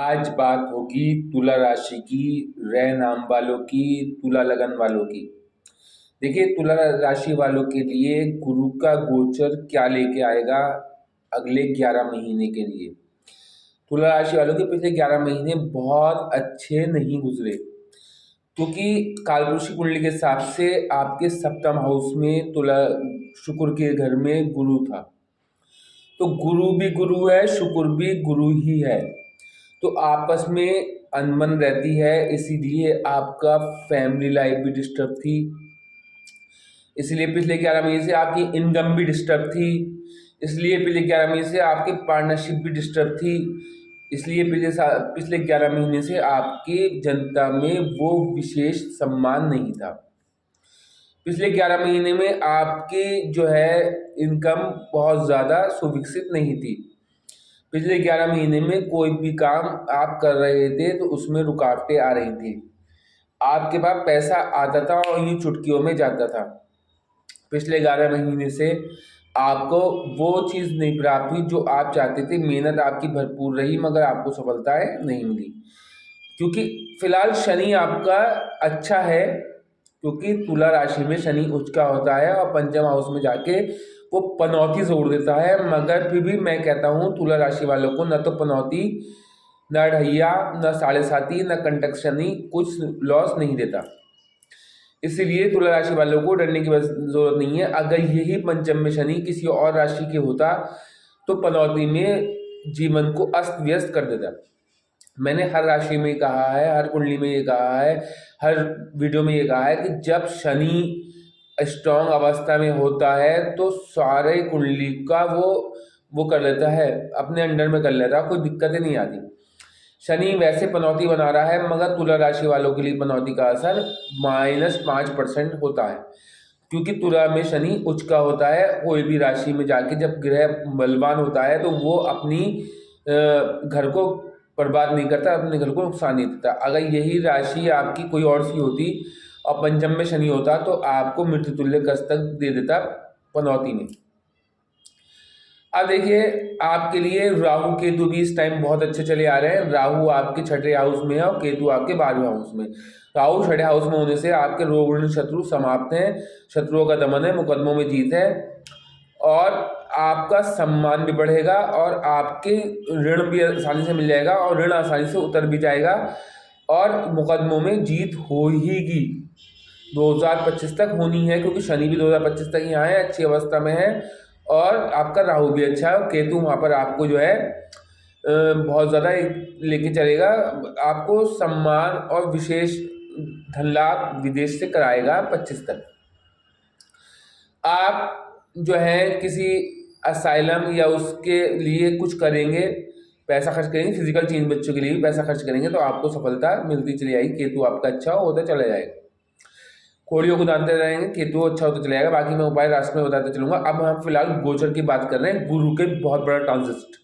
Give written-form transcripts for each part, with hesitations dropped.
आज बात होगी तुला राशि की, रे नाम वालों की, तुला लगन वालों की। देखिए, तुला राशि वालों के लिए गुरु का गोचर क्या लेके आएगा अगले 11 महीने के लिए। तुला राशि वालों के पिछले 11 महीने बहुत अच्छे नहीं गुजरे, क्योंकि कालपुरुषी कुंडली के हिसाब से आपके सप्तम हाउस में तुला शुक्र के घर में गुरु था। तो गुरु भी गुरु है, शुक्र भी गुरु ही है। तो आपस में अनबन रहती है, इसीलिए आपका फैमिली लाइफ भी डिस्टर्ब थी। इसलिए पिछले 11 महीने से आपकी इनकम भी डिस्टर्ब थी। इसलिए पिछले 11 महीने से आपकी पार्टनरशिप भी डिस्टर्ब थी। इसलिए पिछले 11 महीने से आपकी जनता में वो विशेष सम्मान नहीं था। पिछले 11 महीने में आपकी जो है इनकम बहुत ज़्यादा सुविकसित नहीं थी। पिछले 11 महीने में कोई भी काम आप कर रहे थे तो उसमें रुकावटें आ रही थी। आपके पास पैसा आता था और यूँ चुटकियों में जाता था। पिछले 11 महीने से आपको वो चीज़ नहीं प्राप्त हुई जो आप चाहते थे। मेहनत आपकी भरपूर रही मगर आपको सफलताएं नहीं मिली, क्योंकि फिलहाल शनि आपका अच्छा है, क्योंकि तुला राशि में शनि उच्च का होता है और पंचम हाउस में जाके वो पनौती जोड़ देता है। मगर फिर भी मैं कहता हूँ तुला राशि वालों को न तो पनौती, न ढैया, न साढ़े साती, न कंटक शनि कुछ लॉस नहीं देता। इसीलिए तुला राशि वालों को डरने की जरूरत नहीं है। अगर यही पंचम में शनि किसी और राशि के होता तो पनौती में जीवन को अस्त व्यस्त कर देता। मैंने हर राशि में कहा है, हर कुंडली में ये कहा है, हर वीडियो में ये कहा है कि जब शनि स्ट्रॉन्ग अवस्था में होता है तो सारे कुंडली का वो कर लेता है, अपने अंडर में कर लेता है, कोई दिक्कतें नहीं आती। शनि वैसे पनौती बना रहा है मगर तुला राशि वालों के लिए पनौती का असर -5% होता है, क्योंकि तुला में शनि उच्च का होता है। कोई भी राशि में जाके जब ग्रह बलवान होता है तो वो अपनी घर को बर्बाद नहीं करता, अपने घर को नुकसान नहीं देता। अगर यही राशि आपकी कोई और सी होती और पंचम में शनि होता तो आपको मृत्यु तुल्य कष्ट तक दे देता पनौती में। अब देखिए, आपके लिए राहु केतु भी इस टाइम बहुत अच्छे चले आ रहे हैं। राहु आपके छठे हाउस में है और केतु आपके 12वें हाउस में। राहु छठे हाउस में होने से आपके रोग ऋण शत्रु समाप्त हैं, शत्रुओं का दमन है, मुकदमों में जीत है और आपका सम्मान भी बढ़ेगा और आपके ऋण भी आसानी से मिल जाएगा और ऋण आसानी से उतर भी जाएगा और मुकदमों में जीत होगी। 2025 तक होनी है, क्योंकि शनि भी 2025 तक यहाँ है, अच्छी अवस्था में है और आपका राहु भी अच्छा है और केतु वहाँ पर आपको जो है बहुत ज़्यादा लेके चलेगा। आपको सम्मान और विशेष धन लाभ विदेश से कराएगा 25 तक। आप जो है किसी असाइलम या उसके लिए कुछ करेंगे, पैसा खर्च करेंगे, फिजिकल चेंज बच्चों के लिए भी पैसा खर्च करेंगे तो आपको सफलता मिलती चली आएगी। केतु आपका अच्छा होता चला जाएगा। कोड़ियों को दानते रहेंगे, केतु अच्छा होता चला जाएगा। बाकी मैं उपाय राष्ट्र में बताते चलूंगा। अब हम फिलहाल गोचर की बात कर रहे हैं, गुरु के बहुत बड़ा ट्रांजिट।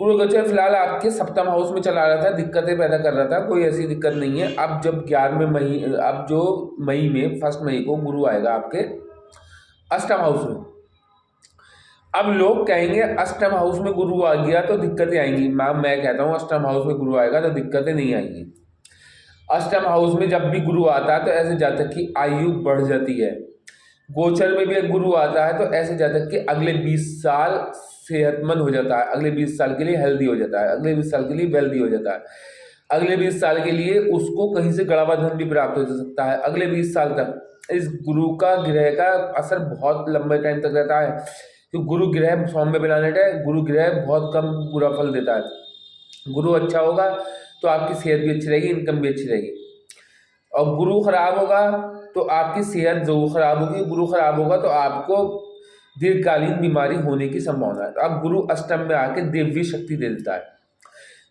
गुरु गोचर फिलहाल आपके सप्तम हाउस में चला रहा था, दिक्कतें पैदा कर रहा था। कोई ऐसी दिक्कत नहीं है। अब जब 11वें मई, अब जो मई में 1 मई को गुरु आएगा आपके अष्टम हाउस में। अब लोग कहेंगे अष्टम हाउस में गुरु आ गया तो दिक्कतें आएंगी। मैं कहता हूँ अष्टम हाउस में गुरु आएगा तो दिक्कतें नहीं आएंगी। अष्टम हाउस में जब भी गुरु आता है तो ऐसे जातक की आयु बढ़ जाती है। गोचर में भी एक गुरु आता है तो ऐसे जातक के अगले 20 साल सेहतमंद हो जाता है, अगले 20 साल के लिए हेल्दी हो जाता है, अगले 20 साल के लिए वेल्दी हो जाता है, अगले 20 साल के लिए उसको कहीं से गड़ा हुआ धन भी प्राप्त हो सकता है। अगले 20 साल तक इस गुरु का ग्रह का असर बहुत लंबे टाइम तक रहता है, क्योंकि गुरु ग्रह सौम्य प्लैनेट है। गुरु ग्रह बहुत कम बुरा फल देता है। गुरु अच्छा होगा तो आपकी सेहत भी अच्छी रहेगी, इनकम भी अच्छी रहेगी। और गुरु खराब होगा तो आपकी सेहत जरूर खराब होगी। गुरु खराब होगा तो आपको दीर्घकालीन बीमारी होने की संभावना है। तो अब गुरु अष्टम में आके दिव्य शक्ति दे देता है,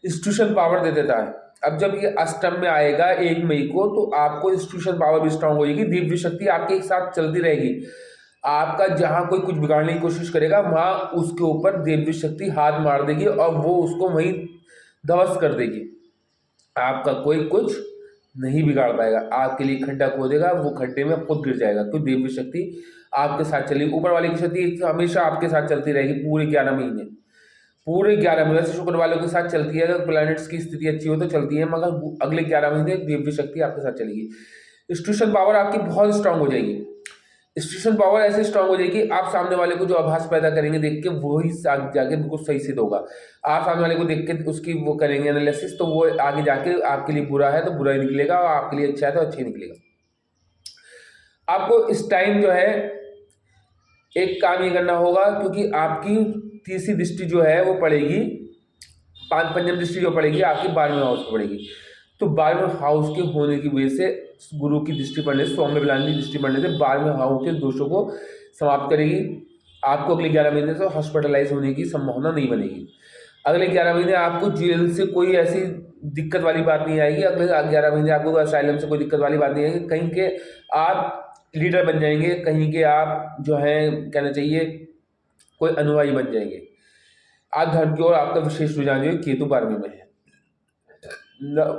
इंस्टीट्यूशन पावर दे देता है। अब जब ये अष्टम में आएगा 1 मई को तो आपको इंस्टीट्यूशन पावर भी स्ट्रांग हो जाएगी, दिव्य शक्ति आपके साथ चलती रहेगी। आपका जहाँ कोई कुछ बिगाड़ने की कोशिश करेगा वहाँ उसके ऊपर दिव्य शक्ति हाथ मार देगी और वो उसको वहीं ध्वस्त कर देगी। आपका कोई कुछ नहीं बिगाड़ पाएगा। आपके लिए खड्डा खोदेगा, वो खड्डे में खुद गिर जाएगा, क्योंकि दिव्य शक्ति आपके साथ चलेगी। ऊपर वाली की शक्ति हमेशा आपके साथ चलती रहेगी पूरे 11 महीने। पूरे 11 महीने से शुक्र वालों के साथ चलती है, अगर प्लैनेट्स की स्थिति अच्छी हो तो चलती है, मगर अगले 11 महीने दिव्य शक्ति आपके साथ चलेगी। इंस्टीट्यूशन पावर आपकी बहुत स्ट्रांग हो जाएगी। इंस्टीट्यूशन पावर ऐसे स्ट्रांग हो जाएगी, आप सामने वाले को जो आभास पैदा करेंगे देख के वही जाके बिल्कुल सही सिद्ध होगा। आप सामने वाले को देख के उसकी वो करेंगे एनालिसिस, तो वो आगे जाके आपके लिए बुरा है तो बुरा ही निकलेगा, और आपके लिए अच्छा है तो अच्छा ही निकलेगा। आपको इस टाइम जो है एक काम ये करना होगा, क्योंकि आपकी तीसरी दृष्टि जो है वो पड़ेगी, पंचम दृष्टि जो पड़ेगी आपकी 12वें हाउस में पड़ेगी। तो 12वें हाउस के होने की वजह से गुरु की दृष्टि पड़ने से, सौम्य बलान की दृष्टि पड़ने से 12वें हाउस के दोषों को समाप्त करेगी। आपको अगले 11 महीने से हॉस्पिटलाइज होने की संभावना नहीं बनेगी। अगले 11 महीने आपको जेल से कोई ऐसी दिक्कत वाली बात नहीं आएगी। अगले 11 महीने आपको असाइलम से कोई दिक्कत वाली बात नहीं आएगी। कहीं के आप लीडर बन जाएंगे, कहीं के आप जो है कहना चाहिए कोई अनुयायी बन जाएंगे। आज धर्म की ओर आपका विशेष रुझान जो है केतु 12वें में है।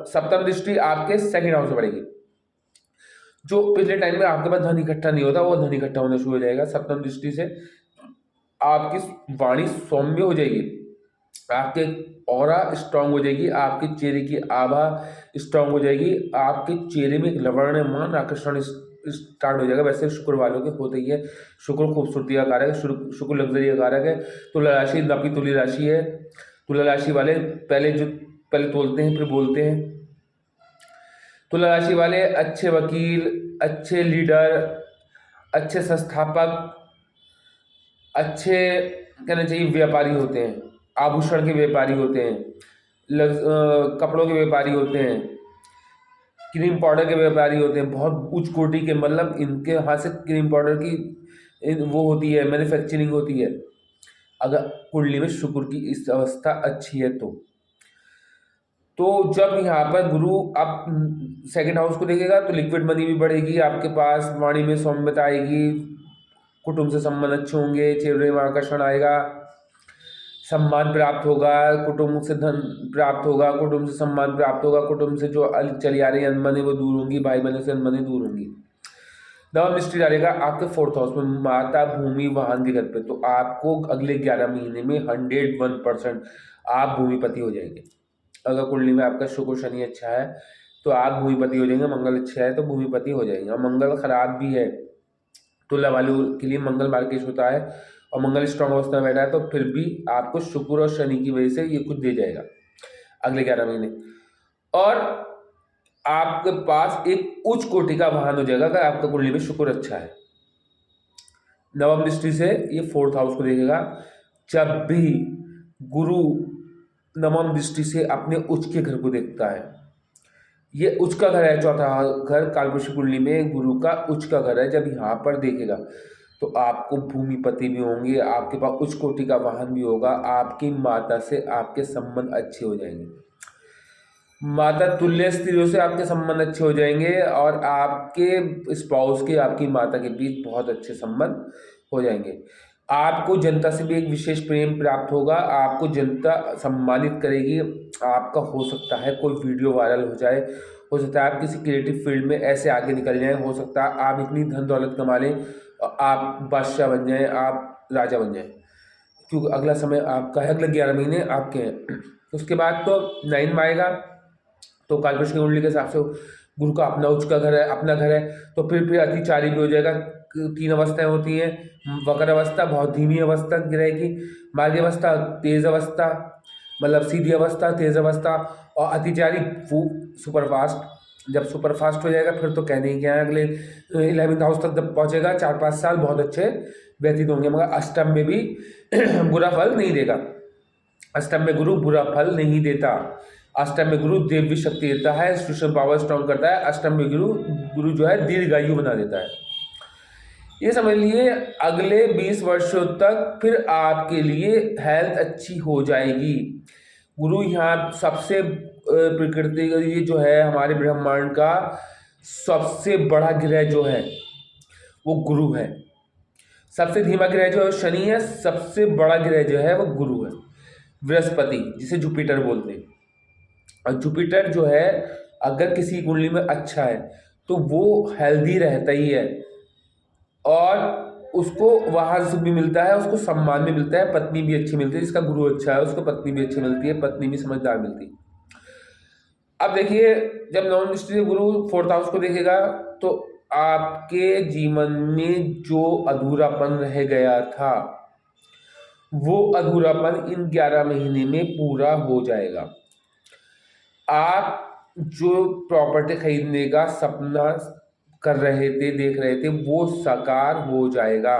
सप्तम दृष्टि आपके सेकंड हाउस में पड़ेगी। जो पिछले टाइम में आपके पास धन इकट्ठा नहीं होता वो धन इकट्ठा होना शुरू हो जाएगा। सप्तम दृष्टि से आपकी वाणी सौम्य हो जाएगी, आपके ऑरा स्ट्रांग हो जाएगी, आपके चेहरे की आभा स्ट्रांग हो जाएगी, आपके चेहरे में एक लवण्यमान आकर्षण स्टार्ट हो जाएगा। वैसे शुक्र वालों के होते ही है, शुक्र खूबसूरती का कारक है, शुक्र लग्जरी का कारक है। तुला राशि नपी तुली राशि है। तुला राशि वाले पहले तोलते हैं फिर बोलते हैं। तुला राशि वाले अच्छे वकील, अच्छे लीडर, अच्छे संस्थापक, अच्छे कहना चाहिए व्यापारी होते हैं, आभूषण के व्यापारी होते हैं, कपड़ों के व्यापारी होते हैं, क्रीम पाउडर के व्यापारी होते हैं, बहुत उच्च कोटि के, मतलब इनके हाथ से क्रीम पाउडर की वो होती है, मैन्युफैक्चरिंग होती है। अगर कुंडली में शुक्र की इस अवस्था अच्छी है तो जब यहाँ पर गुरु आप सेकंड हाउस को देखेगा तो लिक्विड मनी भी बढ़ेगी, आपके पास वाणी में सौम्यता आएगी, कुटुंब से संबंध अच्छे होंगे, चेहरे में आकर्षण आएगा, सम्मान प्राप्त होगा, कुटुंब से धन प्राप्त होगा, कुटुंब से सम्मान प्राप्त होगा, कुटुंब से जो चली आ रही अनबने वो दूर होंगी, भाई बहनों से अनबने दूर होंगी। नवम दृष्टि डालेगा आपके फोर्थ हाउस में, माता, भूमि, वाहन के घर पे। तो आपको अगले 11 महीने में 101% आप भूमिपति हो जाएंगे। अगर कुंडली में आपका शुक्र शनि अच्छा है तो आप भूमिपति हो जाएंगे, मंगल अच्छा है तो भूमिपति हो जाएंगे। और मंगल खराब भी है, तुला वालों के लिए मंगल मार्केश होता है और मंगल स्ट्रॉन्ग अवस्था में बैठा है, तो फिर भी आपको शुक्र और शनि की वजह से ये कुछ दे जाएगा अगले 11 महीने। और आपके पास एक उच्च कोटि का वाहन हो जाएगा अगर आपका कुंडली में शुक्र अच्छा है। नवम दृष्टि से ये फोर्थ हाउस को देखेगा। जब भी गुरु नवम दृष्टि से अपने उच्च के घर को देखता है, ये उच्च का घर है, चौथा घर कालपुरुष कुंडली में गुरु का उच्च का घर है, जब यहाँ पर देखेगा तो आपको भूमिपति भी होंगे, आपके पास उच्च कोटि का वाहन भी होगा, आपकी माता से आपके संबंध अच्छे हो जाएंगे, माता तुल्य स्त्रियों से आपके संबंध अच्छे हो जाएंगे, और आपके स्पाउस के, आपकी माता के बीच बहुत अच्छे संबंध हो जाएंगे। आपको जनता से भी एक विशेष प्रेम प्राप्त होगा, आपको जनता सम्मानित करेगी। आपका हो सकता है कोई वीडियो वायरल हो जाए, हो सकता है आप किसी क्रिएटिव फील्ड में ऐसे आगे निकल जाएं, हो सकता है आप इतनी धन दौलत कमा लें, आप बादशाह बन जाएं, आप राजा बन जाएं, क्योंकि अगला समय आपका है, अगले 11 महीने आपके हैं। उसके बाद तो 9 में आएगा, तो कालपुरुष की कुंडली के हिसाब से गुरु का अपना उच्च का घर है, अपना घर है, तो फिर अतिचारी भी हो जाएगा। 3 अवस्थाएं होती हैं, वक्र अवस्था बहुत धीमी अवस्था ग्रह की, मार्ग अवस्था तेज अवस्था, मतलब सीधी अवस्था, तेज अवस्था, और अतिचारी सुपर फास्ट। जब सुपर फास्ट हो जाएगा फिर तो कहने ही क्या है, अगले 11th हाउस तक जब पहुंचेगा 4-5 साल बहुत अच्छे व्यतीत होंगे, मगर अष्टम में भी बुरा फल नहीं देगा। अष्टम में गुरु बुरा फल नहीं देता, अष्टम में गुरु देवी शक्ति देता है, इंस्टीट्यूशन पावर स्ट्रॉन्ग करता है। अष्टम में गुरु जो है दीर्घायु बना देता है। ये समझ लिए अगले 20 वर्षों तक फिर आपके लिए हेल्थ अच्छी हो जाएगी। गुरु यहाँ सबसे प्रकृति का ये जो है हमारे ब्रह्मांड का सबसे बड़ा ग्रह जो है वो गुरु है। सबसे धीमा ग्रह जो है शनि है, सबसे बड़ा ग्रह जो है वो गुरु है। बृहस्पति जिसे जुपिटर बोलते हैं, और जुपिटर जो है अगर किसी कुंडली में अच्छा है तो वो हेल्दी रहता ही है, और उसको वहाँ से भी मिलता है, उसको सम्मान भी मिलता है, पत्नी भी अच्छी मिलती है, जिसका गुरु अच्छा है उसको पत्नी भी अच्छी मिलती है, पत्नी भी समझदार मिलती है। अब देखिए, जब नॉन दृष्टि गुरु फोर्थ हाउस को देखेगा तो आपके जीवन में जो अधूरापन रह गया था वो अधूरापन इन 11 महीने में पूरा हो जाएगा। आप जो प्रॉपर्टी खरीदने का सपना कर रहे थे, देख रहे थे, वो साकार हो जाएगा।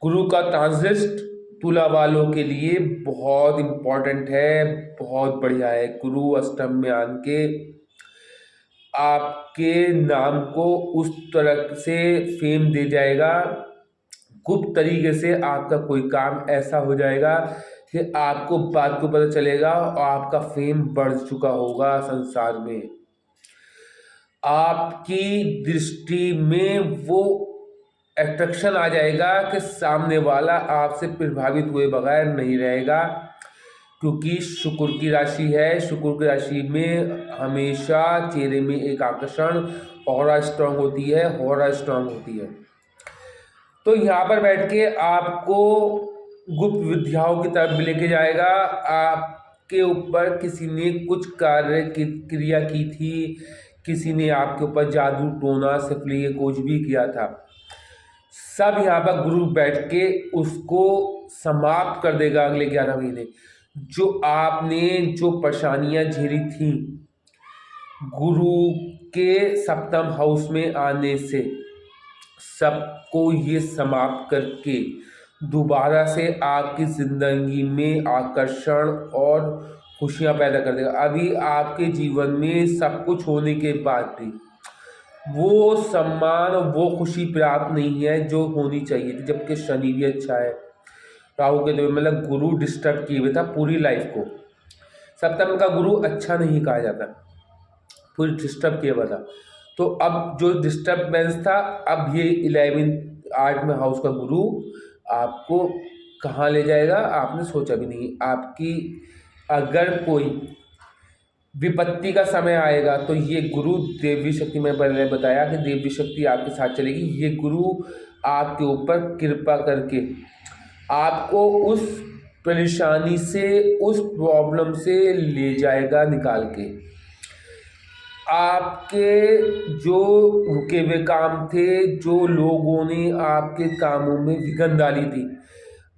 गुरु का ट्रांजिट तुला वालों के लिए बहुत इम्पोर्टेंट है, बहुत बढ़िया है। गुरु अष्टम में आके आपके नाम को उस तरह से फेम दे जाएगा, गुप्त तरीके से आपका कोई काम ऐसा हो जाएगा कि आपको बात को पता चलेगा और आपका फेम बढ़ चुका होगा संसार में। आपकी दृष्टि में वो अट्रैक्शन आ जाएगा कि सामने वाला आपसे प्रभावित हुए बगैर नहीं रहेगा, क्योंकि शुक्र की राशि है। शुक्र की राशि में हमेशा चेहरे में एक आकर्षण, ऑरा स्ट्रांग होती है, ऑरा स्ट्रांग होती है। तो यहाँ पर बैठ के आपको गुप्त विद्याओं की तरफ भी लेके जाएगा। आपके ऊपर किसी ने कुछ कार्य की क्रिया की थी, किसी ने आपके ऊपर जादू टोना सिफली कुछ भी किया था, सब यहाँ पर गुरु बैठ के उसको समाप्त कर देगा अगले 11 महीने। जो आपने जो परेशानियां झेली थी गुरु के सप्तम हाउस में आने से, सबको ये समाप्त करके दोबारा से आपकी जिंदगी में आकर्षण और खुशियां पैदा कर देगा। अभी आपके जीवन में सब कुछ होने के बाद भी वो सम्मान, वो खुशी प्राप्त नहीं है जो होनी चाहिए थी, जबकि शनि भी अच्छा है। राहु के देव मतलब गुरु डिस्टर्ब किए हुए था पूरी लाइफ को। सप्तम का गुरु अच्छा नहीं कहा जाता, पूरी डिस्टर्ब किया हुआ था। तो अब जो डिस्टर्बेंस था, अब ये 11 8वें हाउस का गुरु आपको कहाँ ले जाएगा आपने सोचा भी नहीं। आपकी अगर कोई विपत्ति का समय आएगा तो ये गुरु देवी शक्ति, मैं पहले बताया कि देवी शक्ति आपके साथ चलेगी। ये गुरु आपके ऊपर कृपा करके आपको उस परेशानी से, उस प्रॉब्लम से ले जाएगा निकाल के। आपके जो रुके हुए काम थे, जो लोगों ने आपके कामों में विघन डाली थी,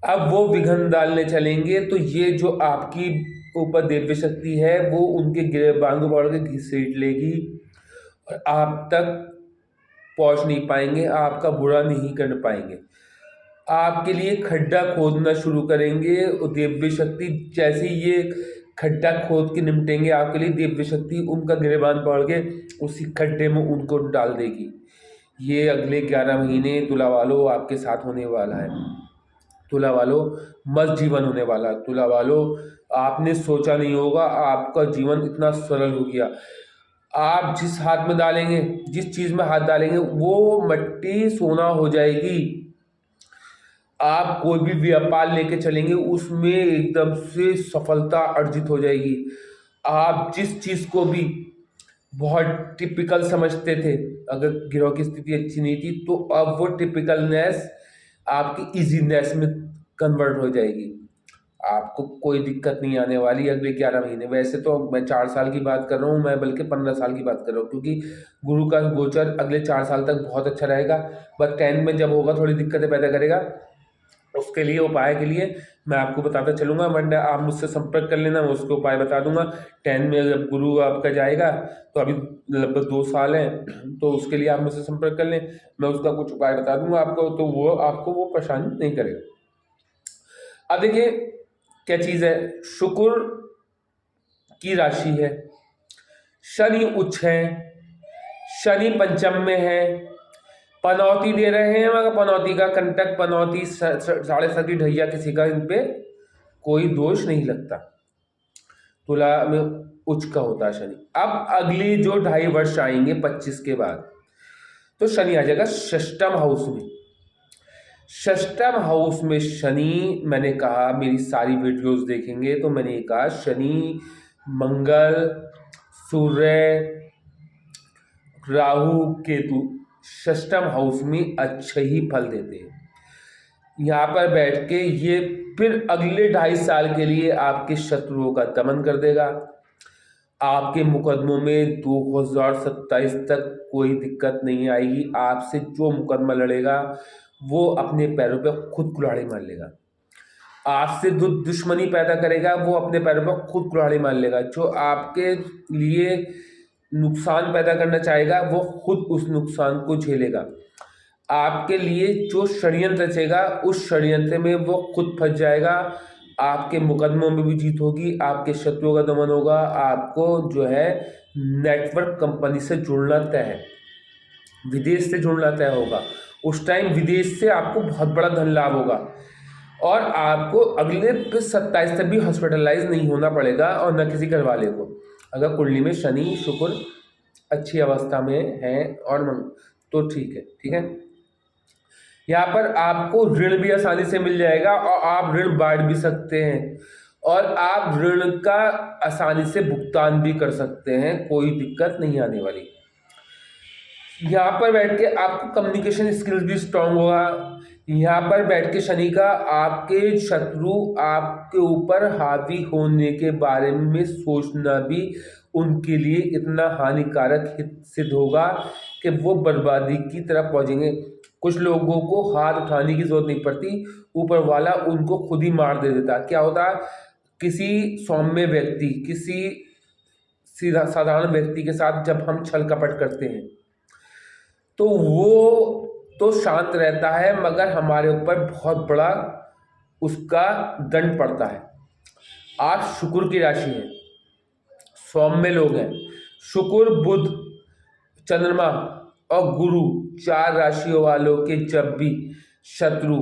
अब वो विघन डालने चलेंगे। तो ये जो आपकी ऊपर दिव्य शक्ति है वो उनके गिरबान को पकड़ के घसीट लेगी और आप तक पहुंच नहीं पाएंगे, आपका बुरा नहीं कर पाएंगे। आपके लिए खड्डा खोदना शुरू करेंगे और दिव्य शक्ति जैसे ये खड्डा खोद के निपटेंगे, आपके लिए दिव्य शक्ति उनका गिरबान पकड़ के उसी खड्डे में उनको डाल देगी। ये अगले 11 महीने तुला वालों आपके साथ होने वाला है। तुला वालों मस्त जीवन होने वाला है। तुला वालों आपने सोचा नहीं होगा, आपका जीवन इतना सरल हो गया। आप जिस हाथ में डालेंगे, जिस चीज में हाथ डालेंगे वो मट्टी सोना हो जाएगी। आप कोई भी व्यापार लेके चलेंगे उसमें एकदम से सफलता अर्जित हो जाएगी। आप जिस चीज को भी बहुत टिपिकल समझते थे, अगर गिरोह की स्थिति अच्छी नहीं थी, तो अब वो टिपिकलनेस आपकी इजीनेस में कन्वर्ट हो जाएगी। आपको कोई दिक्कत नहीं आने वाली अगले 11 महीने। वैसे तो मैं 4 साल की बात कर रहा हूँ, मैं बल्कि 15 साल की बात कर रहा हूँ, क्योंकि गुरु का गोचर अगले 4 साल तक बहुत अच्छा रहेगा। बस 10 में जब होगा थोड़ी दिक्कतें पैदा करेगा। उसके लिए उपाय के लिए मैं आपको बताता चलूँगा, वरना आप मुझसे संपर्क कर लेना, मैं उसको उपाय बता दूंगा। 10 में जब गुरु आपका जाएगा तो अभी लगभग 2 साल हैं, तो उसके लिए आप मुझसे संपर्क कर लें, मैं उसका कुछ उपाय बता दूंगा आपको, तो वो आपको वो परेशानी नहीं करेगा। अब देखिए क्या चीज़ है, शुक्र की राशि है, शनि उच्च है, शनि पंचम में है, पनौती दे रहे हैं, मगर पनौती का कंटक, पनौती 7.5 की ढैया, किसी का इन पे कोई दोष नहीं लगता। तुला में उच्च का होता है शनि। अब अगली जो 2.5 वर्ष आएंगे 25 के बाद, तो शनि आ जाएगा षष्टम हाउस में। षष्टम हाउस में शनि, मैंने कहा मेरी सारी वीडियोस देखेंगे तो मैंने कहा शनि, मंगल, सूर्य, राहु, केतु, षष्ठम हाउस में अच्छे ही फल देते हैं। यहाँ पर बैठ के ये फिर अगले 2.5 साल के लिए आपके शत्रुओं का दमन कर देगा। आपके मुकदमों में 2027 तक कोई दिक्कत नहीं आएगी। आपसे जो मुकदमा लड़ेगा वो अपने पैरों पे खुद कुल्हाड़ी मार लेगा। आपसे जो दुश्मनी पैदा करेगा वो अपने पैरों पर खुद कुल्हाड़ी मार लेगा। जो आपके लिए नुकसान पैदा करना चाहेगा वो खुद उस नुकसान को झेलेगा। आपके लिए जो षड्यंत्र रचेगा उस षड्यंत्र में वो खुद फंस जाएगा। आपके मुकदमों में भी जीत होगी, आपके शत्रुओं का दमन होगा। आपको जो है नेटवर्क कंपनी से जुड़ना तय है, विदेश से जुड़ना तय होगा। उस टाइम विदेश से आपको बहुत बड़ा धन लाभ होगा और आपको अगले 27 तक भी हॉस्पिटलाइज नहीं होना पड़ेगा और न किसी घर वाले को, अगर कुंडली में शनि शुक्र अच्छी अवस्था में है और तो ठीक है। यहाँ पर आपको ऋण भी आसानी से मिल जाएगा और आप ऋण बांट भी सकते हैं और आप ऋण का आसानी से भुगतान भी कर सकते हैं, कोई दिक्कत नहीं आने वाली। यहाँ पर बैठ के आपको कम्युनिकेशन स्किल्स भी स्ट्रांग होगा। यहाँ पर बैठ के शनि का आपके शत्रु आपके ऊपर हावी होने के बारे में सोचना भी उनके लिए इतना हानिकारक सिद्ध होगा कि वो बर्बादी की तरफ पहुंचेंगे। कुछ लोगों को हाथ उठाने की जरूरत नहीं पड़ती, ऊपर वाला उनको खुद ही मार दे देता। क्या होता, किसी सौम्य व्यक्ति, किसी सीधा साधारण व्यक्ति के साथ जब हम छल कपट करते हैं तो वो तो शांत रहता है मगर हमारे ऊपर बहुत बड़ा उसका दंड पड़ता है। आप शुक्र की राशि है, सौम्य लोग हैं। शुक्र, बुध, चंद्रमा और गुरु 4 राशियों वालों के जब भी शत्रु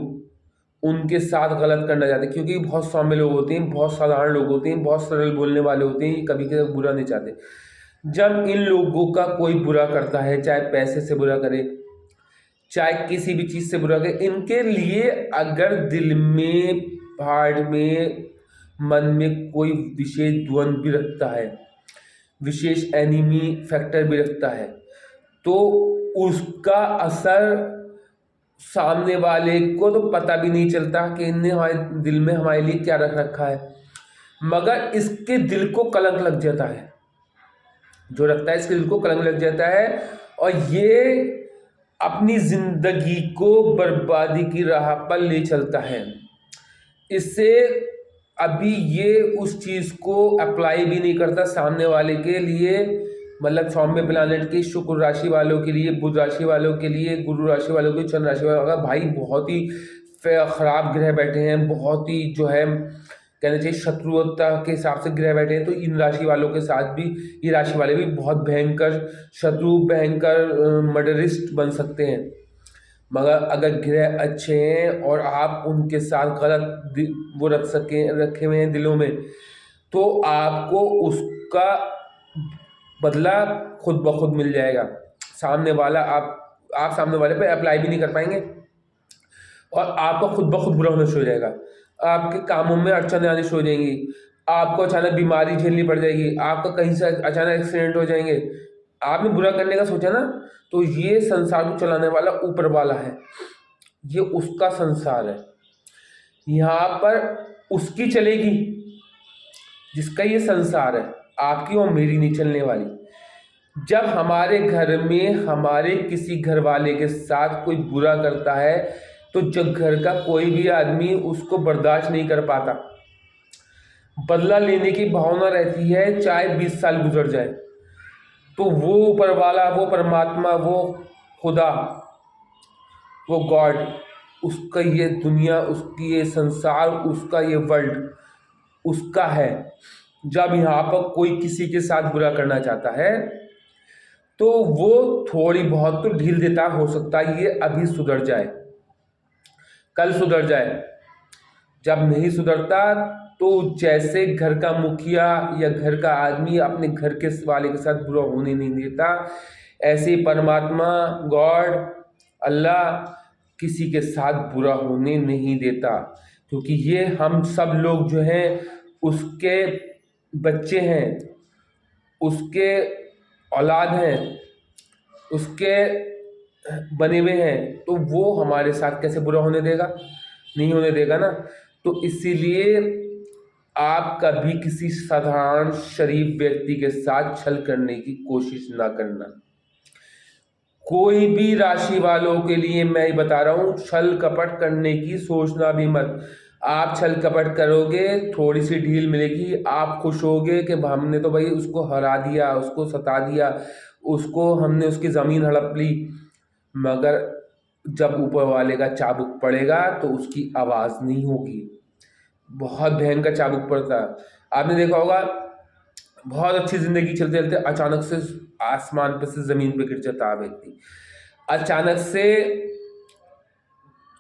उनके साथ गलत करना चाहते हैं, क्योंकि बहुत सौम्य लोग होते हैं, बहुत साधारण लोग होते हैं, बहुत सरल बोलने वाले होते हैं, कभी कभी बुरा नहीं चाहते। जब इन लोगों का कोई बुरा करता है, चाहे पैसे से बुरा करे, चाहे किसी भी चीज से बुरा करे, इनके लिए अगर दिल में, हार्ट में, मन में कोई विशेष द्वंद भी रखता है, विशेष एनिमी फैक्टर भी रखता है, तो उसका असर सामने वाले को तो पता भी नहीं चलता कि इनने हमारे दिल में हमारे लिए क्या रख रखा है, मगर इसके दिल को कलंक लग जाता है। जो रखता है इसके दिल को कलंक लग जाता है और ये अपनी जिंदगी को बर्बादी की राह पर ले चलता है। इससे अभी ये उस चीज को अप्लाई भी नहीं करता सामने वाले के लिए, मतलब सौम्य प्लैनेट की शुक्र राशि वालों के लिए, बुध राशि वालों के लिए, गुरु राशि वालों के, चंद्र राशि वालों का भाई बहुत ही खराब ग्रह बैठे हैं, बहुत ही जो है कहना चाहिए शत्रुता के हिसाब से ग्रह बैठे हैं, तो इन राशि वालों के साथ भी ये राशि वाले भी बहुत भयंकर शत्रु, भयंकर मर्डरिस्ट बन सकते हैं। मगर अगर ग्रह अच्छे हैं और आप उनके साथ गलत वो रखे हुए हैं दिलों में, तो आपको उसका बदला खुद ब खुद मिल जाएगा। सामने वाला आप सामने वाले पे अप्लाई भी नहीं कर पाएंगे और आपका खुद ब खुद बुरा होना शुरू हो जाएगा। आपके कामों में अड़चनें आनी शुरू हो जाएंगी, आपको अचानक बीमारी झेलनी पड़ जाएगी, आपका कहीं से अचानक एक्सीडेंट हो जाएंगे। आपने बुरा करने का सोचा ना, तो ये संसार को चलाने वाला ऊपर वाला है, ये उसका संसार है। यहाँ पर उसकी चलेगी जिसका ये संसार है, आपकी और मेरी नहीं चलने वाली। जब हमारे घर में हमारे किसी घर वाले के साथ कोई बुरा करता है तो जब घर का कोई भी आदमी उसको बर्दाश्त नहीं कर पाता, बदला लेने की भावना रहती है, चाहे 20 साल गुजर जाए, तो वो ऊपर वाला, वो परमात्मा, वो खुदा, वो गॉड, उसका ये दुनिया, उसकी ये संसार, उसका ये वर्ल्ड उसका है। जब यहाँ पर कोई किसी के साथ बुरा करना चाहता है तो वो थोड़ी बहुत तो ढील देता, हो सकता है ये अभी सुधर जाए, कल सुधर जाए। जब नहीं सुधरता तो जैसे घर का मुखिया या घर का आदमी अपने घर के वाले के साथ बुरा होने नहीं देता, ऐसे परमात्मा, गॉड, अल्लाह किसी के साथ बुरा होने नहीं देता, क्योंकि ये हम सब लोग जो हैं उसके बच्चे हैं, उसके औलाद हैं, उसके बने हुए हैं तो वो हमारे साथ कैसे बुरा होने देगा? नहीं होने देगा ना। तो इसीलिए आप कभी किसी साधारण शरीफ व्यक्ति के साथ छल करने की कोशिश ना करना। कोई भी राशि वालों के लिए मैं ही बता रहा हूँ, छल कपट करने की सोचना भी मत। आप छल कपट करोगे, थोड़ी सी ढील मिलेगी, आप खुश होगे कि हमने तो भाई उसको हरा दिया, उसको सता दिया, उसको हमने उसकी ज़मीन हड़प ली। मगर जब ऊपर वाले का चाबुक पड़ेगा तो उसकी आवाज़ नहीं होगी। बहुत भयंकर चाबुक पड़ता है। आपने देखा होगा, बहुत अच्छी जिंदगी चलते चलते अचानक से आसमान पे से जमीन पे गिर जाता है व्यक्ति। अचानक से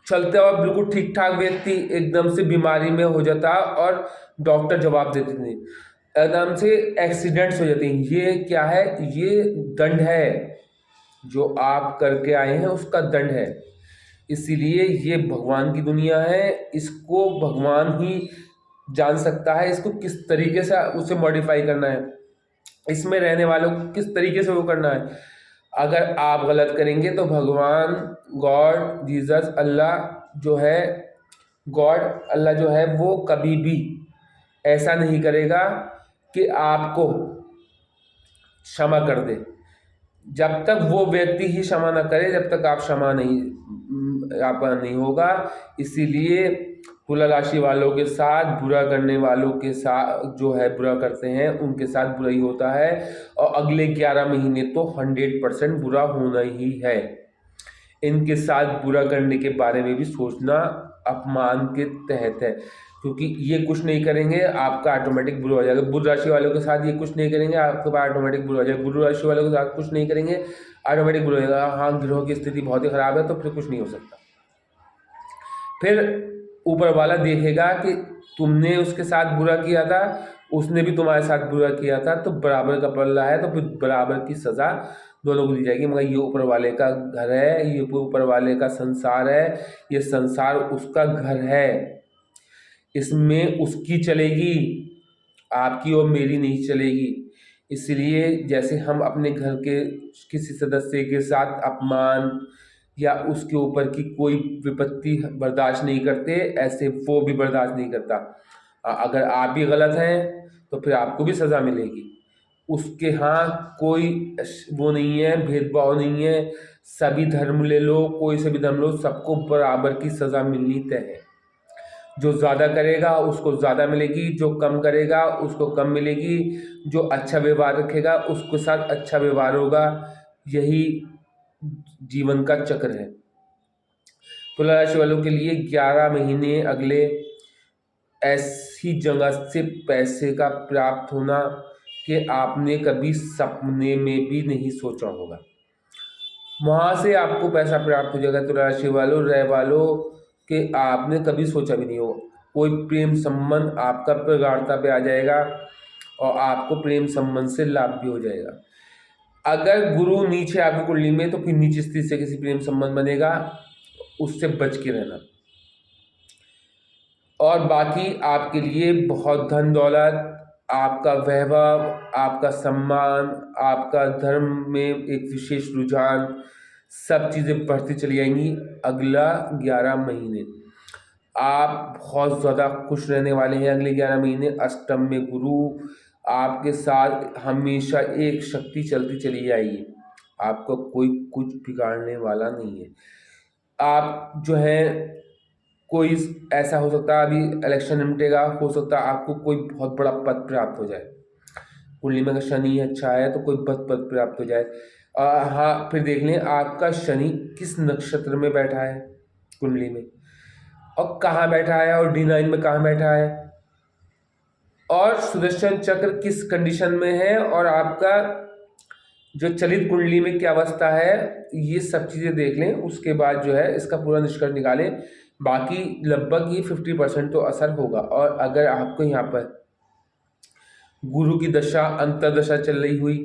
चलते हुआ बिल्कुल ठीक ठाक व्यक्ति एकदम से बीमारी में हो जाता है और डॉक्टर जवाब देते नहीं, एकदम से एक्सीडेंट्स हो जाते हैं। ये क्या है? ये दंड है, जो आप करके आए हैं उसका दंड है। इसीलिए ये भगवान की दुनिया है, इसको भगवान ही जान सकता है इसको किस तरीके से उसे मॉडिफाई करना है, इसमें रहने वालों को किस तरीके से वो करना है। अगर आप गलत करेंगे तो भगवान, गॉड, जीसस, अल्लाह जो है, गॉड अल्लाह जो है वो कभी भी ऐसा नहीं करेगा कि आपको क्षमा कर दे। जब तक वो व्यक्ति ही क्षमा न करे, जब तक आप क्षमा नहीं, आपका नहीं होगा। इसीलिए तुला राशि वालों के साथ बुरा करने वालों के साथ जो है बुरा करते हैं उनके साथ बुरा ही होता है। और अगले 11 महीने तो 100% बुरा होना ही है। इनके साथ बुरा करने के बारे में भी सोचना अपमान के तहत है, क्योंकि ये कुछ नहीं करेंगे आपका ऑटोमेटिक बुरा हो जाएगा। बुध राशि वालों के साथ ये कुछ नहीं करेंगे आपके पास ऑटोमेटिक बुरा हो जाएगा। गुरु राशि वालों के साथ कुछ नहीं करेंगे ऑटोमेटिक बुरा हो जाएगा। हाँ, ग्रहों की स्थिति बहुत ही खराब है तो फिर कुछ नहीं हो सकता। फिर ऊपर वाला देखेगा कि तुमने उसके साथ बुरा किया था, उसने भी तुम्हारे साथ बुरा किया था, तो बराबर का पल्ला है, तो फिर बराबर की सजा दोनों को दी जाएगी। मगर ये ऊपर वाले का घर है, ये ऊपर वाले का संसार है, ये संसार उसका घर है, इसमें उसकी चलेगी, आपकी और मेरी नहीं चलेगी। इसलिए जैसे हम अपने घर के किसी सदस्य के साथ अपमान या उसके ऊपर की कोई विपत्ति बर्दाश्त नहीं करते, ऐसे वो भी बर्दाश्त नहीं करता। अगर आप भी गलत हैं तो फिर आपको भी सज़ा मिलेगी। उसके यहाँ कोई वो नहीं है, भेदभाव नहीं है। सभी धर्म ले लो, कोई से भी धर्म लो, सबको बराबर की सज़ा मिलनी तय है। जो ज़्यादा करेगा उसको ज़्यादा मिलेगी, जो कम करेगा उसको कम मिलेगी, जो अच्छा व्यवहार रखेगा उसके साथ अच्छा व्यवहार होगा। यही जीवन का चक्र है। तुला राशि वालों के लिए 11 महीने अगले ऐसी जगह से पैसे का प्राप्त होना कि आपने कभी सपने में भी नहीं सोचा होगा, वहाँ से आपको पैसा प्राप्त हो जाएगा। तुला राशि वालों, रह वालों कि आपने कभी सोचा भी नहीं हो। कोई प्रेम संबंध आपका प्रगाढ़ता पे आ जाएगा और आपको प्रेम संबंध से लाभ भी हो जाएगा। अगर गुरु नीचे आपकी कुंडली में तो फिर नीची स्थिति से किसी प्रेम संबंध बनेगा, उससे बच के रहना। और बाकी आपके लिए बहुत धन दौलत, आपका वैभव, आपका सम्मान, आपका धर्म में एक विशेष रुझान, सब चीज़ें बढ़ती चली जाएंगी। अगला 11 महीने आप बहुत ज़्यादा खुश रहने वाले हैं। अगले 11 महीने अष्टम में गुरु आपके साथ हमेशा एक शक्ति चलती चली जाएगी, आपको कोई कुछ बिगाड़ने वाला नहीं है। आप जो है, कोई ऐसा हो सकता है अभी इलेक्शन निपटेगा, हो सकता है आपको कोई बहुत बड़ा पद प्राप्त हो जाए। कुंडली में अगर शनि अच्छा है तो कोई पद प्राप्त हो जाए। हाँ, फिर देख लें आपका शनि किस नक्षत्र में बैठा है कुंडली में, और कहाँ बैठा है, और D9 में कहाँ बैठा है, और सुदर्शन चक्र किस कंडीशन में है, और आपका जो चलित कुंडली में क्या अवस्था है। ये सब चीज़ें देख लें, उसके बाद जो है इसका पूरा निष्कर्ष निकालें। बाकी लगभग ये 50% तो असर होगा। और अगर आपको यहाँ पर गुरु की दशा अंतर्दशा चल रही हुई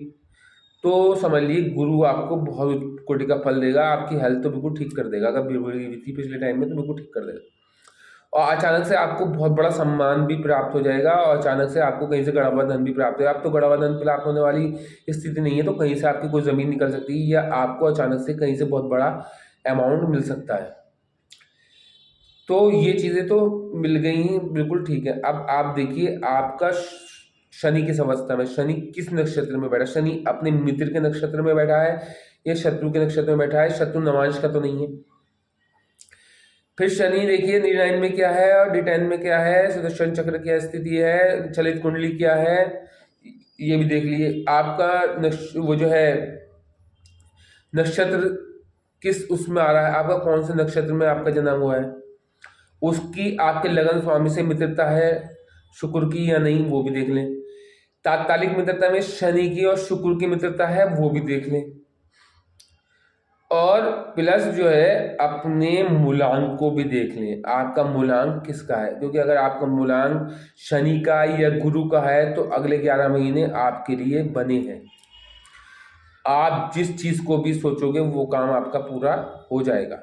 तो समझ लीजिए गुरु आपको बहुत कोटि का फल देगा। आपकी हेल्थ तो बिल्कुल ठीक कर देगा, अगर बिगड़ी हुई थी पिछले टाइम में तो बिल्कुल ठीक कर देगा। और अचानक से आपको बहुत बड़ा सम्मान भी प्राप्त हो जाएगा और अचानक से आपको कहीं से गड़ा हुआ धन भी प्राप्त होगा। अब तो गड़ा हुआ धन प्राप्त होने वाली स्थिति नहीं है, तो कहीं से आपकी कोई ज़मीन निकल सकती है या आपको अचानक से कहीं से बहुत बड़ा अमाउंट मिल सकता है। तो ये चीज़ें तो मिल गई ही, बिल्कुल ठीक है। अब आप देखिए आपका शनि किस अवस्था में, शनि किस नक्षत्र में बैठा, शनि अपने मित्र के नक्षत्र में बैठा है या शत्रु के नक्षत्र में बैठा है, शत्रु नवांश का तो नहीं है। फिर शनि देखिए डी9 में क्या है और डी10 में क्या है, सुदर्शन चक्र क्या स्थिति है, चलित कुंडली क्या है, ये भी देख लीजिए। आपका वो जो है नक्षत्र किस उसमें आ रहा है, आपका कौन से नक्षत्र में आपका जन्म हुआ है, उसकी आपके लगन स्वामी से मित्रता है शुक्र की या नहीं, वो भी देख लें। तात्कालिक मित्रता में शनि की और शुक्र की मित्रता है, वो भी देख लें। और प्लस जो है अपने मूलांक को भी देख लें, आपका मूलांक किसका है, क्योंकि अगर आपका मूलांक शनि का या गुरु का है तो अगले 11 महीने आपके लिए बने हैं। आप जिस चीज़ को भी सोचोगे वो काम आपका पूरा हो जाएगा।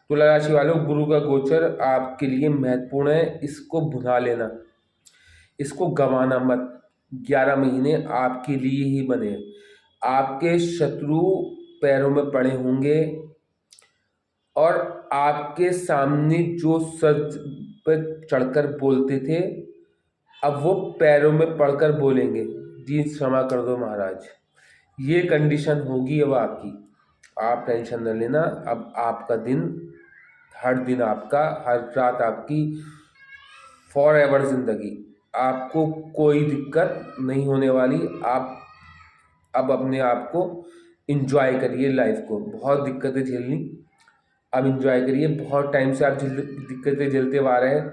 तुला राशि वालों, गुरु का गोचर आपके लिए महत्वपूर्ण है, इसको भुना लेना, इसको गंवाना मत। 11 महीने आपके लिए ही बने हैं। आपके शत्रु पैरों में पड़े होंगे और आपके सामने जो सर पर चढ़कर बोलते थे अब वो पैरों में पड़कर बोलेंगे, जी क्षमा कर दो महाराज। ये कंडीशन होगी अब आपकी, आप टेंशन न लेना। अब आपका दिन, हर दिन आपका, हर रात आपकी, फॉर एवर जिंदगी, आपको कोई दिक्कत नहीं होने वाली। आप अब अपने आप को इंजॉय करिए, लाइफ को। बहुत दिक्कतें झेलनी, अब इंजॉय करिए। बहुत टाइम से आप दिक्कतें झेलते आ रहे हैं,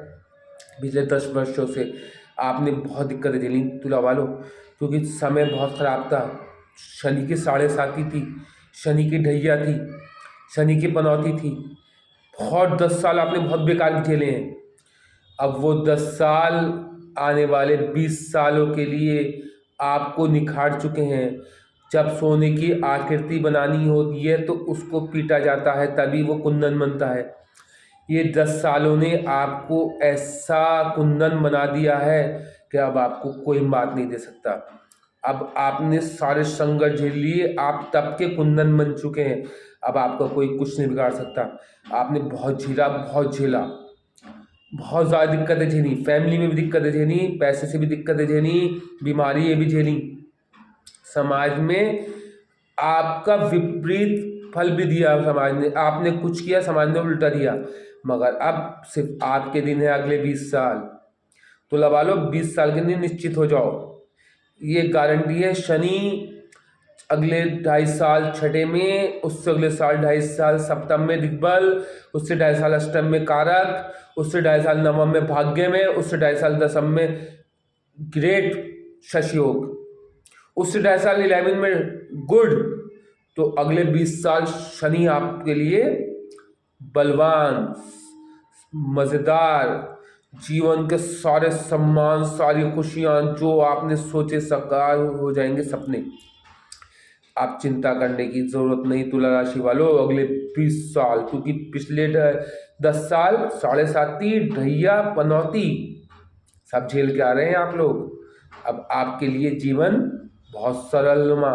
पिछले 10 वर्षों से आपने बहुत दिक्कतें झेली तुला वालों, क्योंकि समय बहुत ख़राब था। शनि की 7.5 थी, शनि की ढैया थी, शनि की पनौती थी। बहुत 10 साल आपने बहुत बेकार झेले हैं। अब वो 10 साल आने वाले 20 सालों के लिए आपको निखार चुके हैं। जब सोने की आकृति बनानी होती है तो उसको पीटा जाता है, तभी वो कुंदन बनता है। ये 10 सालों ने आपको ऐसा कुंदन बना दिया है कि अब आपको कोई मात नहीं दे सकता। अब आपने सारे संघर्ष झेल लिए, आप तब के कुंदन बन चुके हैं। अब आपका कोई कुछ नहीं बिगाड़ सकता। आपने बहुत झेला, बहुत झेला, बहुत ज़्यादा दिक्कतें झेली, फैमिली में भी दिक्कतें झेली, पैसे से भी दिक्कतें झेली, बीमारी ये भी झेली, समाज में आपका विपरीत फल भी दिया समाज ने। आपने कुछ किया, समाज ने उल्टा दिया। मगर अब सिर्फ आपके दिन है अगले 20 साल। तो लगा लो 20 साल के लिए निश्चित हो जाओ, ये गारंटी है। शनि अगले 2.5 साल छठे में, उससे अगले साल 2.5 साल सप्तम में दिग्बल, उससे 2.5 साल अष्टम में कारक, उससे 2.5 साल नवम में भाग्य में, उससे 2.5 साल दसम में ग्रेट शश योग, उससे 2.5 साल 11 में गुड। तो अगले 20 साल शनि आपके लिए बलवान, मज़ेदार, जीवन के सारे सम्मान, सारी खुशियाँ जो आपने सोचे साकार हो जाएंगे सपने। आप चिंता करने की ज़रूरत नहीं तुला राशि वालों अगले 20 साल, क्योंकि पिछले 10 साल 7.5 ढैया पनौती सब झेल के आ रहे हैं आप लोग। अब आपके लिए जीवन बहुत सरलनुमा,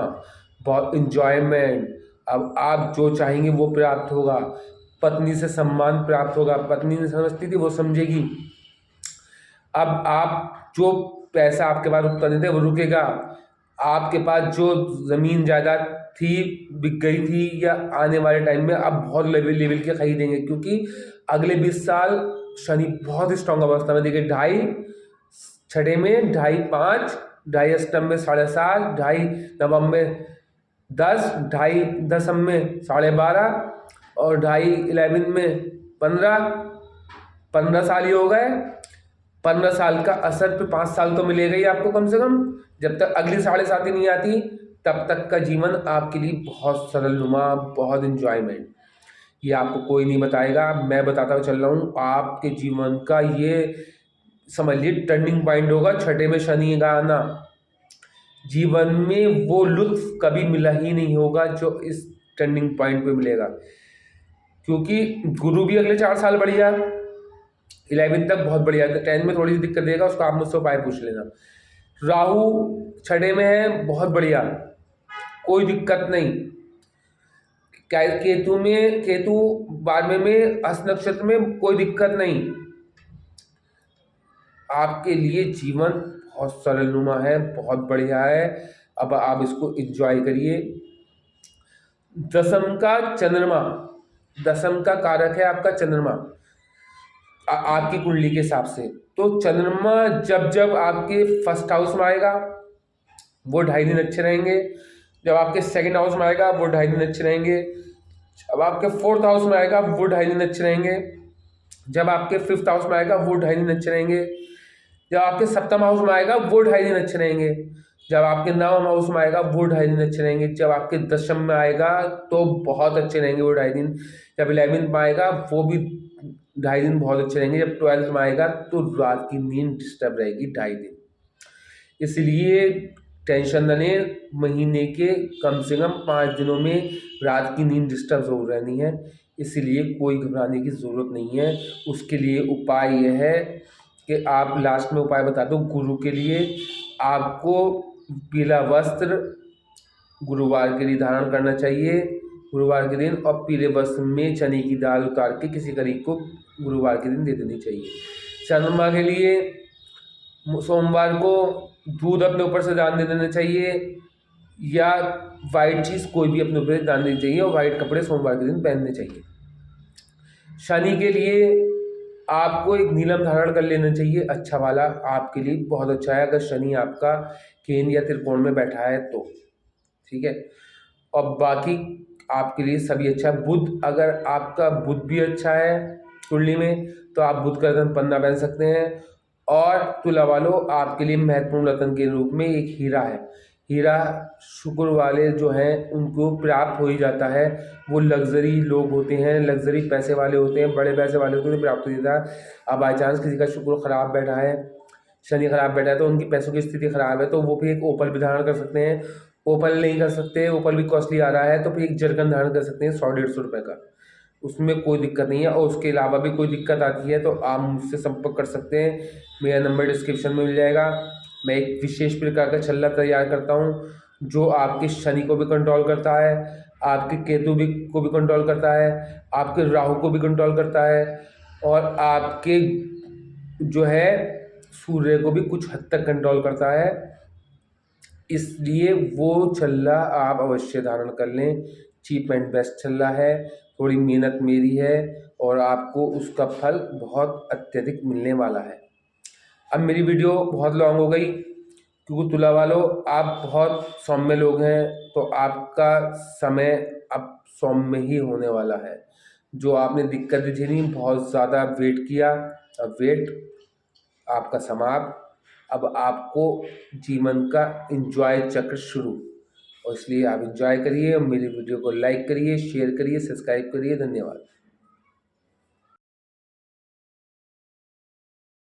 बहुत इंजॉयमेंट। अब आप जो चाहेंगे वो प्राप्त होगा। पत्नी से सम्मान प्राप्त होगा, पत्नी ने समझती थी वो समझेगी। अब आप जो पैसा आपके पास रुकता नहीं था वो रुकेगा। आपके पास जो ज़मीन जायदाद थी बिक गई थी या आने वाले टाइम में आप बहुत लेवल के खरीदेंगे, क्योंकि अगले 20 साल शनि बहुत स्ट्रांग अवस्था में। देखिए 2.5 छठे में, 2.5 5, 2.5 अष्टम में 7.5, 2.5 नवम में 10, 2.5 दसम में 12.5 और 2.5 11 में 15 साल ही हो गए। 15 साल का असर पे 5 साल तो मिलेगा ही आपको कम से कम। जब तक अगली 7.5 नहीं आती तब तक का जीवन आपके लिए बहुत सरलनुमा, बहुत इंजॉयमेंट। ये आपको कोई नहीं बताएगा, मैं बताता हुआ चल रहा हूँ। आपके जीवन का ये समझ लीजिए टर्निंग पॉइंट होगा छठे में शनि का आना। जीवन में वो लुत्फ कभी मिला ही नहीं होगा जो इस टर्निंग पॉइंट पे मिलेगा, क्योंकि गुरु भी अगले 4 साल बढ़िया, 11 तक बहुत बढ़िया है, 10 में थोड़ी सी दिक्कत देगा, उसको आप मुझसे उपाय पूछ लेना। राहु 6 में है, बहुत बढ़िया, कोई दिक्कत नहीं। केतु 12वें में हस्त नक्षत्र में, कोई दिक्कत नहीं। आपके लिए जीवन बहुत सरलनुमा है, बहुत बढ़िया है। अब आप इसको एंजॉय करिए। दसम का चंद्रमा, दसम का कारक है आपका चंद्रमा, आपकी कुंडली के हिसाब से। तो चंद्रमा जब जब आपके फर्स्ट हाउस में आएगा वो 2.5 दिन अच्छे रहेंगे, जब आपके सेकंड हाउस में आएगा वो 2.5 दिन अच्छे रहेंगे, जब आपके फोर्थ हाउस में आएगा वो 2.5 दिन अच्छे रहेंगे, जब आपके फिफ्थ हाउस में आएगा वो 2.5 दिन अच्छे रहेंगे, जब आपके सप्तम हाउस में आएगा वो 2.5 दिन अच्छे रहेंगे, जब आपके नवम हाउस में आएगा वो 2.5 दिन अच्छे रहेंगे, जब आपके दशम में आएगा तो बहुत अच्छे रहेंगे वो 2.5 दिन, जब 11th में आएगा वो भी 2.5 दिन बहुत अच्छे रहेंगे, जब 12th में आएगा तो रात की नींद डिस्टर्ब रहेगी 2.5 दिन। इसलिए टेंशन न लें, महीने के कम से कम 5 दिनों में रात की नींद डिस्टर्ब जरूर रहनी है, इसलिए कोई घबराने की ज़रूरत नहीं है। उसके लिए उपाय यह है कि आप, लास्ट में उपाय बता दो, गुरु के लिए आपको पीला वस्त्र गुरुवार के लिए धारण करना चाहिए, गुरुवार के दिन, और पीले वस्त्र में चने की दाल उतार के किसी गरीब को गुरुवार के दिन दे देनी चाहिए। चंद्रमा के लिए सोमवार को दूध अपने ऊपर से दान दे देना चाहिए, या वाइट चीज़ कोई भी अपने ऊपर दान देनी चाहिए, और वाइट कपड़े सोमवार के दिन पहनने चाहिए। शनि के लिए आपको एक नीलम धारण कर लेना चाहिए, अच्छा वाला, आपके लिए बहुत अच्छा है अगर शनि आपका केंद्र या त्रिकोण में बैठा है तो, ठीक है। और बाकी आपके लिए सभी अच्छा है। बुध, अगर आपका बुध भी अच्छा है कुंडली में तो आप बुध का रत्न पन्ना पहन सकते हैं। और तुला वालों, आपके लिए महत्वपूर्ण रत्न के रूप में एक हीरा है। हीरा शुक्र वाले जो हैं उनको प्राप्त हो ही जाता है, वो लग्जरी लोग होते हैं, लग्जरी पैसे वाले होते हैं, बड़े पैसे वाले होते हैं, प्राप्त हो जाता है। अब बाई चांस किसी का शुक्र खराब बैठा है, शनि खराब बैठा है, तो उनकी पैसों की स्थिति खराब है, तो वो फिर एक ओपल भी धारण कर सकते हैं। ओपल नहीं कर सकते, ओपल भी कॉस्टली आ रहा है, तो फिर एक जरकन धारण कर सकते हैं 100-150 रुपये का, उसमें कोई दिक्कत नहीं है। और उसके अलावा भी कोई दिक्कत आती है तो आप मुझसे संपर्क कर सकते हैं, मेरा नंबर डिस्क्रिप्शन में मिल जाएगा। मैं एक विशेष प्रकार का छल्ला तैयार करता हूँ जो आपके शनि को भी कंट्रोल करता है, आपके केतु भी को भी कंट्रोल करता है, आपके राहु को भी कंट्रोल करता है, और आपके जो है सूर्य को भी कुछ हद तक कंट्रोल करता है। इसलिए वो छल्ला आप अवश्य धारण कर लें, चीप एंड बेस्ट छल्ला है, थोड़ी मेहनत मेरी है और आपको उसका फल बहुत अत्यधिक मिलने वाला है। अब मेरी वीडियो बहुत लॉन्ग हो गई, क्योंकि तुला वालों आप बहुत सौम्य लोग हैं, तो आपका समय अब सौम्य ही होने वाला है। जो आपने दिक्कत झेली, बहुत ज़्यादा वेट किया, अब वेट आपका समाप्त, अब आपको जीवन का एंजॉय चक्र शुरू। और इसलिए आप एंजॉय करिए, और मेरी वीडियो को लाइक करिए, शेयर करिए, सब्सक्राइब करिए। धन्यवाद।